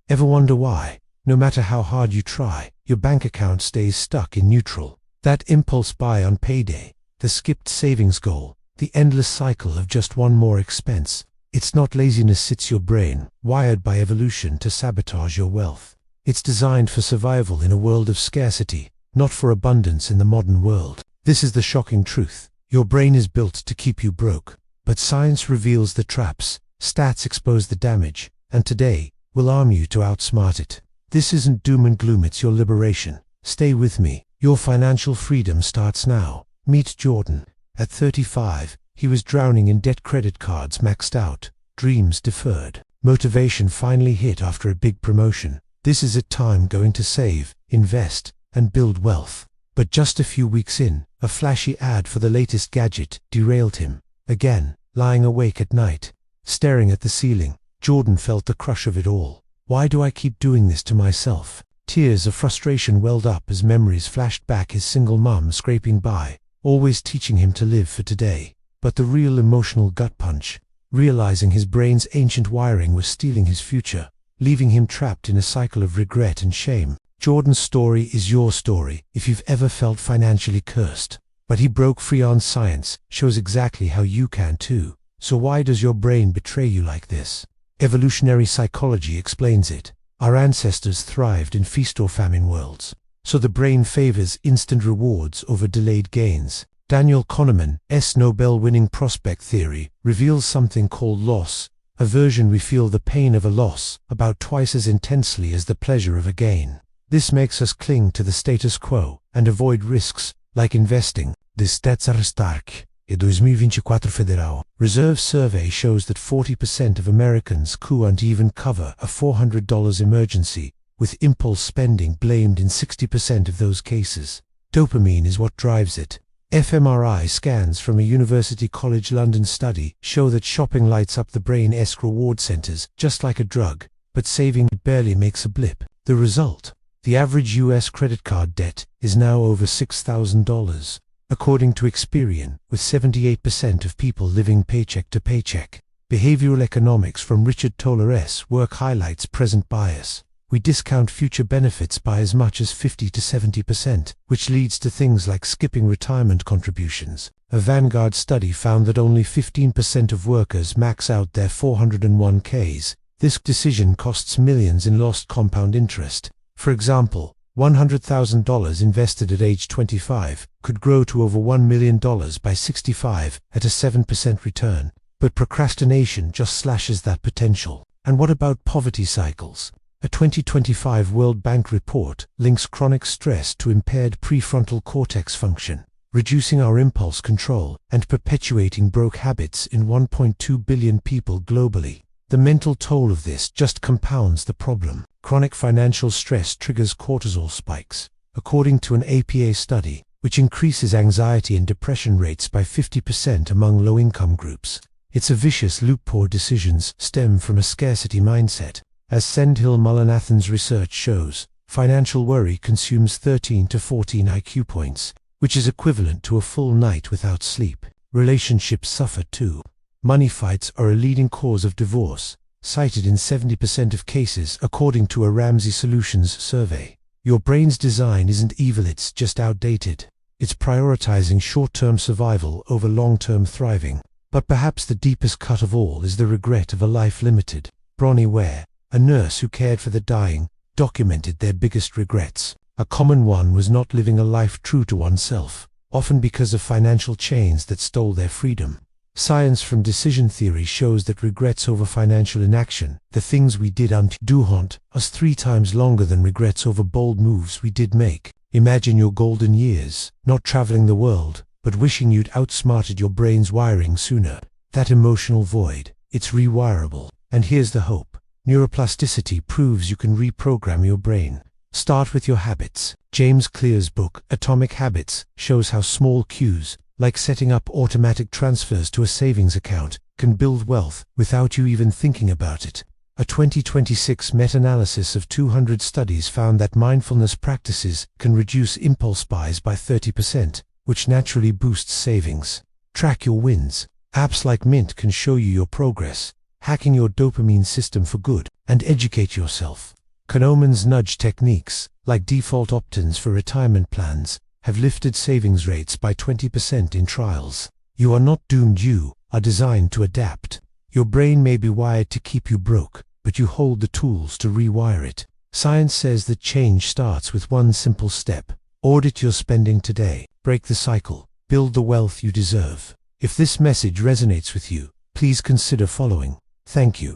Ever wonder why, no matter how hard you try, your bank account stays stuck in neutral? That impulse buy on payday, the skipped savings goal, the endless cycle of just one more expense. It's not laziness, it's your brain, wired by evolution to sabotage your wealth. It's designed for survival in a world of scarcity, not for abundance in the modern world. This is the shocking truth. Your brain is built to keep you broke. But science reveals the traps, stats expose the damage, and today, we'll arm you to outsmart it. This isn't doom and gloom, it's your liberation. Stay with me. Your financial freedom starts now. Meet Jordan. At 35, he was drowning in debt, credit cards maxed out, dreams deferred. Motivation finally hit after a big promotion. This is it, time going to save, invest, and build wealth. But just a few weeks in, a flashy ad for the latest gadget derailed him. Again, lying awake at night, staring at the ceiling, Jordan felt the crush of it all. Why do I keep doing this to myself? Tears of frustration welled up as memories flashed back, his single mom scraping by, always teaching him to live for today. But the real emotional gut punch, realizing his brain's ancient wiring was stealing his future, leaving him trapped in a cycle of regret and shame. Jordan's story is your story if you've ever felt financially cursed. But he broke free on science, shows exactly how you can too. So why does your brain betray you like this? Evolutionary psychology explains it. Our ancestors thrived in feast or famine worlds. So the brain favors instant rewards over delayed gains. Daniel Kahneman's Nobel-winning prospect theory reveals something called loss aversion. We feel the pain of a loss about twice as intensely as the pleasure of a gain. This makes us cling to the status quo and avoid risks, like investing. The stats are stark. A 2024 Federal Reserve survey shows that 40% of Americans couldn't even cover a $400 emergency, with impulse spending blamed in 60% of those cases. Dopamine is what drives it. fMRI scans from a University College London study show that shopping lights up the brain's reward centers just like a drug, but saving barely makes a blip. The result? The average US credit card debt is now over $6,000. According to Experian, with 78% of people living paycheck to paycheck. Behavioral economics from Richard Toller's work highlights present bias. We discount future benefits by as much as 50 to 70%, which leads to things like skipping retirement contributions. A Vanguard study found that only 15% of workers max out their 401ks. This decision costs millions in lost compound interest. For example, $100,000 invested at age 25 could grow to over $1 million by 65 at a 7% return. But procrastination just slashes that potential. And what about poverty cycles? A 2025 World Bank report links chronic stress to impaired prefrontal cortex function, reducing our impulse control and perpetuating broke habits in 1.2 billion people globally. The mental toll of this just compounds the problem. Chronic financial stress triggers cortisol spikes, according to an APA study, which increases anxiety and depression rates by 50% among low-income groups. It's a vicious loop. Poor decisions stem from a scarcity mindset. As Sendhil Mullinathon's research shows, financial worry consumes 13 to 14 IQ points, which is equivalent to a full night without sleep. Relationships suffer too. Money fights are a leading cause of divorce, cited in 70% of cases according to a Ramsey Solutions survey. Your brain's design isn't evil, it's just outdated. It's prioritizing short-term survival over long-term thriving. But perhaps the deepest cut of all is the regret of a life limited. Bronnie Ware, a nurse who cared for the dying, documented their biggest regrets. A common one was not living a life true to oneself, often because of financial chains that stole their freedom. Science from decision theory shows that regrets over financial inaction, the things we did do haunt us 3 times longer than regrets over bold moves we did make. Imagine your golden years, not traveling the world, but wishing you'd outsmarted your brain's wiring sooner. That emotional void, it's rewirable. And here's the hope. Neuroplasticity proves you can reprogram your brain. Start with your habits. James Clear's book, Atomic Habits, shows how small cues, like setting up automatic transfers to a savings account, can build wealth without you even thinking about it. A 2026 meta-analysis of 200 studies found that mindfulness practices can reduce impulse buys by 30%, which naturally boosts savings. Track your wins. Apps like Mint can show you your progress. hacking your dopamine system for good, and educate yourself. Kahneman's nudge techniques, like default opt-ins for retirement plans, have lifted savings rates by 20% in trials. You are not doomed, you are designed to adapt. Your brain may be wired to keep you broke, but you hold the tools to rewire it. Science says that change starts with one simple step. Audit your spending today. Break the cycle. Build the wealth you deserve. If this message resonates with you, please consider following. Thank you.